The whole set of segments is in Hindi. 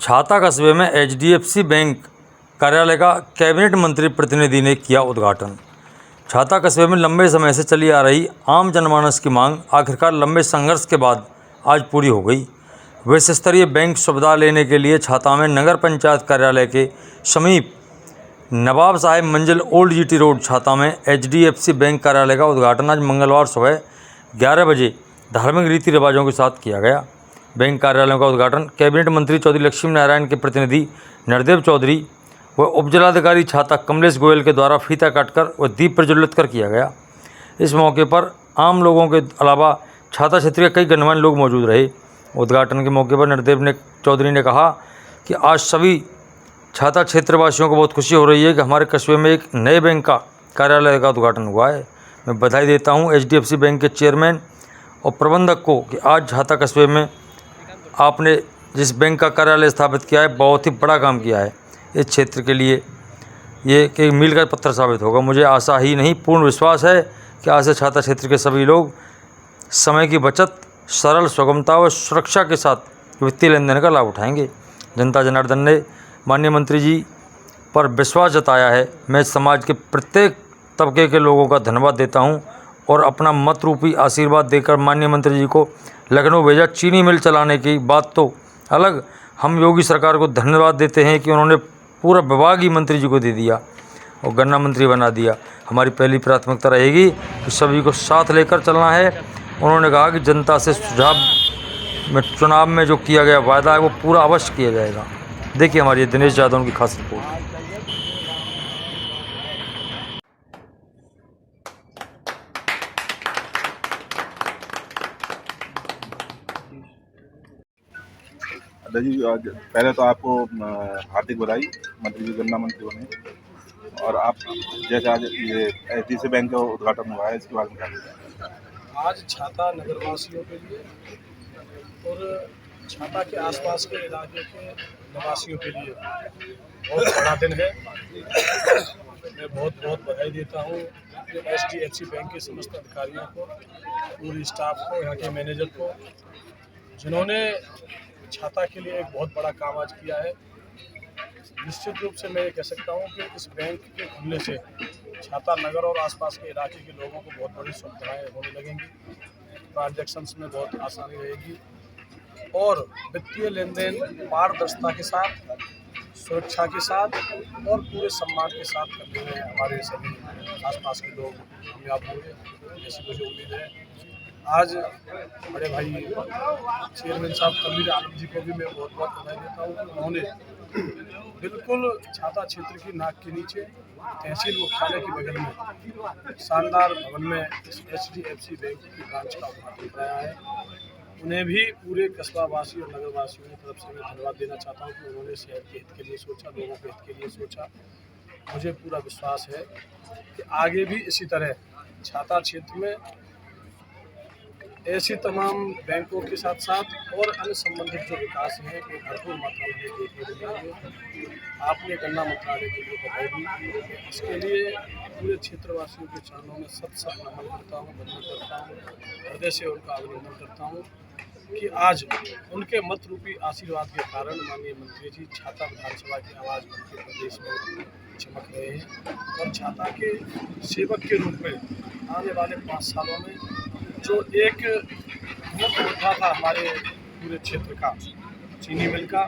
छाता कस्बे में एचडीएफसी बैंक कार्यालय का कैबिनेट मंत्री प्रतिनिधि ने किया उद्घाटन। छाता कस्बे में लंबे समय से चली आ रही आम जनमानस की मांग आखिरकार लंबे संघर्ष के बाद आज पूरी हो गई। विश्व स्तरीय बैंक सुविधा लेने के लिए छाता में नगर पंचायत कार्यालय के समीप नवाब साहेब मंजिल ओल्ड जीटी रोड छाता में एचडीएफसी बैंक कार्यालय का उद्घाटन आज मंगलवार सुबह 11 बजे धार्मिक रीति रिवाजों के साथ किया गया। बैंक कार्यालयों का उद्घाटन कैबिनेट मंत्री चौधरी लक्ष्मी नारायण के प्रतिनिधि नरदेव चौधरी व उपजिलाधिकारी छाता कमलेश गोयल के द्वारा फीता काटकर व दीप प्रज्वलित कर किया गया। इस मौके पर आम लोगों के अलावा छाता क्षेत्र के कई गणमान्य लोग मौजूद रहे। उद्घाटन के मौके पर नरदेव चौधरी ने कहा कि आज सभी छाता क्षेत्रवासियों को बहुत खुशी हो रही है कि हमारे कस्बे में एक नए बैंक का कार्यालय का उद्घाटन हुआ है। मैं बधाई देता हूं एचडीएफसी बैंक के चेयरमैन और प्रबंधक को कि आज छाता कस्बे में आपने जिस बैंक का कार्यालय स्थापित किया है बहुत ही बड़ा काम किया है। इस क्षेत्र के लिए ये एक मील का पत्थर साबित होगा। मुझे आशा ही नहीं पूर्ण विश्वास है कि आज से छाता क्षेत्र के सभी लोग समय की बचत, सरल, सुगमता व सुरक्षा के साथ वित्तीय लेन देन का लाभ उठाएंगे। जनता जनार्दन ने माननीय मंत्री जी पर विश्वास जताया है। मैं समाज के प्रत्येक तबके के लोगों का धन्यवाद देता हूं और अपना मत रूपी आशीर्वाद देकर माननीय मंत्री जी को लखनऊ भेजा। चीनी मिल चलाने की बात तो अलग, हम योगी सरकार को धन्यवाद देते हैं कि उन्होंने पूरा विभाग ही मंत्री जी को दे दिया और गन्ना मंत्री बना दिया। हमारी पहली प्राथमिकता रहेगी कि सभी को साथ लेकर चलना है। उन्होंने कहा कि जनता से चुनाव में जो किया गया वायदा है वो पूरा अवश्य किया जाएगा। देखिए हमारी दिनेश यादव की खास रिपोर्ट। जी पहले तो आपको हार्दिक बधाई, मंत्री जी गन्ना मंत्री बने। और आप जैसे आज ये एचडीएफसी बैंक का उद्घाटन हुआ है, इसके बारे में क्या बताएं? आज छाता नगरवासियों के लिए और छाता के आसपास के इलाके के निवासियों के लिए बहुत बड़ा दिन है। मैं बहुत बहुत बधाई देता हूँ एचडीएफसी बैंक के समस्त अधिकारियों को, पूरी स्टाफ को, यहाँ के मैनेजर को, जिन्होंने छाता के लिए एक बहुत बड़ा काम आज किया है। निश्चित रूप से मैं ये कह सकता हूँ कि इस बैंक के खुलने से छाता नगर और आसपास के इलाके के लोगों को बहुत बड़ी सुविधाएं होने लगेंगी। ट्रांजैक्शंस में बहुत आसानी रहेगी और वित्तीय लेन देन पारदर्शिता के साथ, सुरक्षा के साथ और पूरे सम्मान के साथ करने में हमारे सभी आसपास के लोग कामयाब होंगे, जैसी मुझे उम्मीद है। आज बड़े भाई चेयरमैन साहब कबीर आलम जी को भी मैं बहुत बहुत बधाई देता हूँ। उन्होंने बिल्कुल छाता क्षेत्र की नाक के नीचे तहसील मुख्यालय के बगल में शानदार भवन में एचडीएफसी बैंक की ब्रांच का उद्घाटन कराया है। उन्हें भी पूरे कस्बा वासी और नगर वासियों की तरफ से मैं धन्यवाद देना चाहता हूँ कि उन्होंने शहर के हित के लिए सोचा, लोगों के हित के लिए सोचा। मुझे पूरा विश्वास है कि आगे भी इसी तरह छाता क्षेत्र में ऐसी तमाम बैंकों के साथ साथ और अन्य संबंधित जो विकास हैं वो भरपूर मात्रा में देखने को मिलेंगे। आपने गन्ना मंत्रालय के लिए बधाई दी, इसके लिए पूरे क्षेत्रवासियों के चरणों में सत नमन करता हूँ, वंदन करता हूँ, हृदय से उनका अभिनंदन करता हूँ कि आज उनके मत रूपी आशीर्वाद के कारण माननीय मंत्री जी छाता विधानसभा की आवाज़ बनकर प्रदेश में चमक रहे हैं और छाता के सेवक के रूप में आने वाले 5 सालों में जो एक मुख्य मुद्दा था हमारे पूरे क्षेत्र का, चीनी मिल का,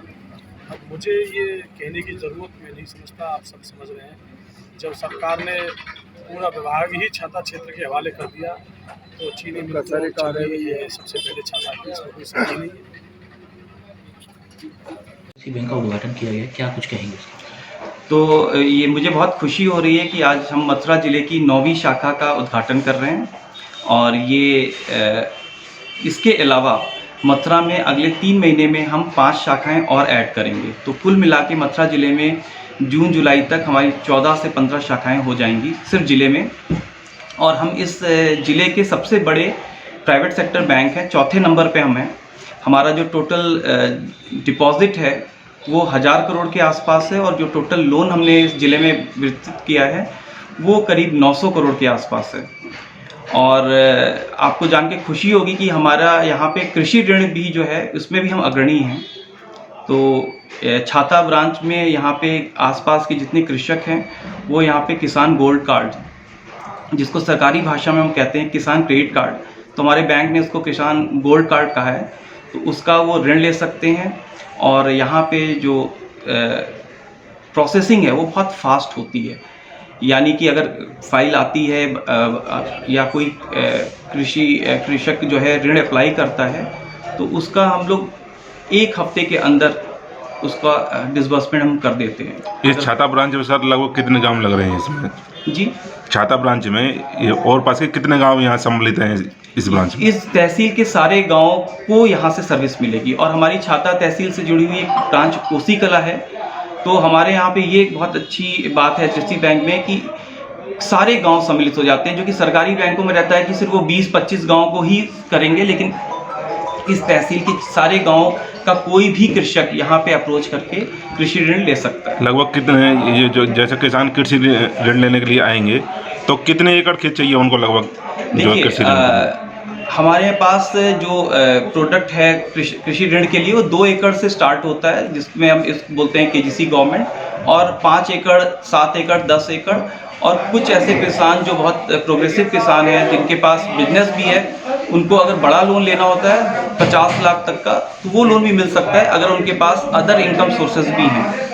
अब मुझे ये कहने की ज़रूरत मैं नहीं समझता, आप सब समझ रहे हैं। जब सरकार ने पूरा विभाग ही छाता क्षेत्र के हवाले कर दिया तो चीनी मिल चल रही है सबसे पहले छाता की, इसमें कोई समझ नहीं है। इसी बैंक का उद्घाटन किया गया, क्या कुछ कहेंगे? तो ये मुझे बहुत खुशी हो रही है कि आज हम मथुरा ज़िले की 9वीं शाखा का उद्घाटन कर रहे हैं और ये इसके अलावा मथुरा में अगले 3 महीने में हम 5 शाखाएं और ऐड करेंगे। तो कुल मिला के मथुरा ज़िले में जून जुलाई तक हमारी 14 से 15 शाखाएं हो जाएंगी सिर्फ ज़िले में। और हम इस ज़िले के सबसे बड़े प्राइवेट सेक्टर बैंक हैं, 4थे नंबर पे हम हैं। हमारा जो टोटल डिपॉजिट है वो 1000 करोड़ के आसपास है और जो टोटल लोन हमने इस ज़िले में वितरित किया है वो करीब 900 करोड़ के आसपास है। और आपको जान के खुशी होगी कि हमारा यहाँ पे कृषि ऋण भी जो है उसमें भी हम अग्रणी हैं। तो छाता ब्रांच में यहाँ पे आसपास के जितने कृषक हैं वो यहाँ पे किसान गोल्ड कार्ड, जिसको सरकारी भाषा में हम कहते हैं किसान क्रेडिट कार्ड, तो हमारे बैंक ने उसको किसान गोल्ड कार्ड कहा है, तो उसका वो ऋण ले सकते हैं। और यहाँ पे जो प्रोसेसिंग है वो बहुत फास्ट होती है, यानी कि अगर फाइल आती है या कोई कृषक जो है ऋण अप्लाई करता है तो उसका हम लोग 1 हफ्ते के अंदर उसका डिसबर्समेंट हम कर देते हैं। इस छाता ब्रांच में सर लगभग कितने गांव लग रहे हैं इसमें? जी, छाता ब्रांच में ये और पास के कितने गांव यहाँ सम्मिलित हैं इस ब्रांच में? इस तहसील के सारे गांव को यहाँ से सर्विस मिलेगी। और हमारी छाता तहसील से जुड़ी हुई एक ब्रांच कोसी कला है, तो हमारे यहाँ पे ये एक बहुत अच्छी बात है HDFC बैंक में कि सारे गांव सम्मिलित हो जाते हैं, जो कि सरकारी बैंकों में रहता है कि सिर्फ वो 20-25 गाँव को ही करेंगे, लेकिन इस तहसील के सारे गांव का कोई भी कृषक यहाँ पे अप्रोच करके कृषि ऋण ले सकता है। लगभग कितने ये जो जैसे किसान कृषि ऋण लेने के लिए आएंगे तो कितने एकड़ खेत चाहिए उनको लगभग? देखिए, हमारे पास जो प्रोडक्ट है कृषि ऋण के लिए वो 2 एकड़ से स्टार्ट होता है, जिसमें हम इस बोलते हैं KGC गवर्नमेंट, और 5 एकड़, 7 एकड़, 10 एकड़, और कुछ ऐसे किसान जो बहुत प्रोग्रेसिव किसान हैं जिनके पास बिजनेस भी है, उनको अगर बड़ा लोन लेना होता है 50 लाख तक का, तो वो लोन भी मिल सकता है अगर उनके पास अदर इनकम सोर्सेज भी हैं।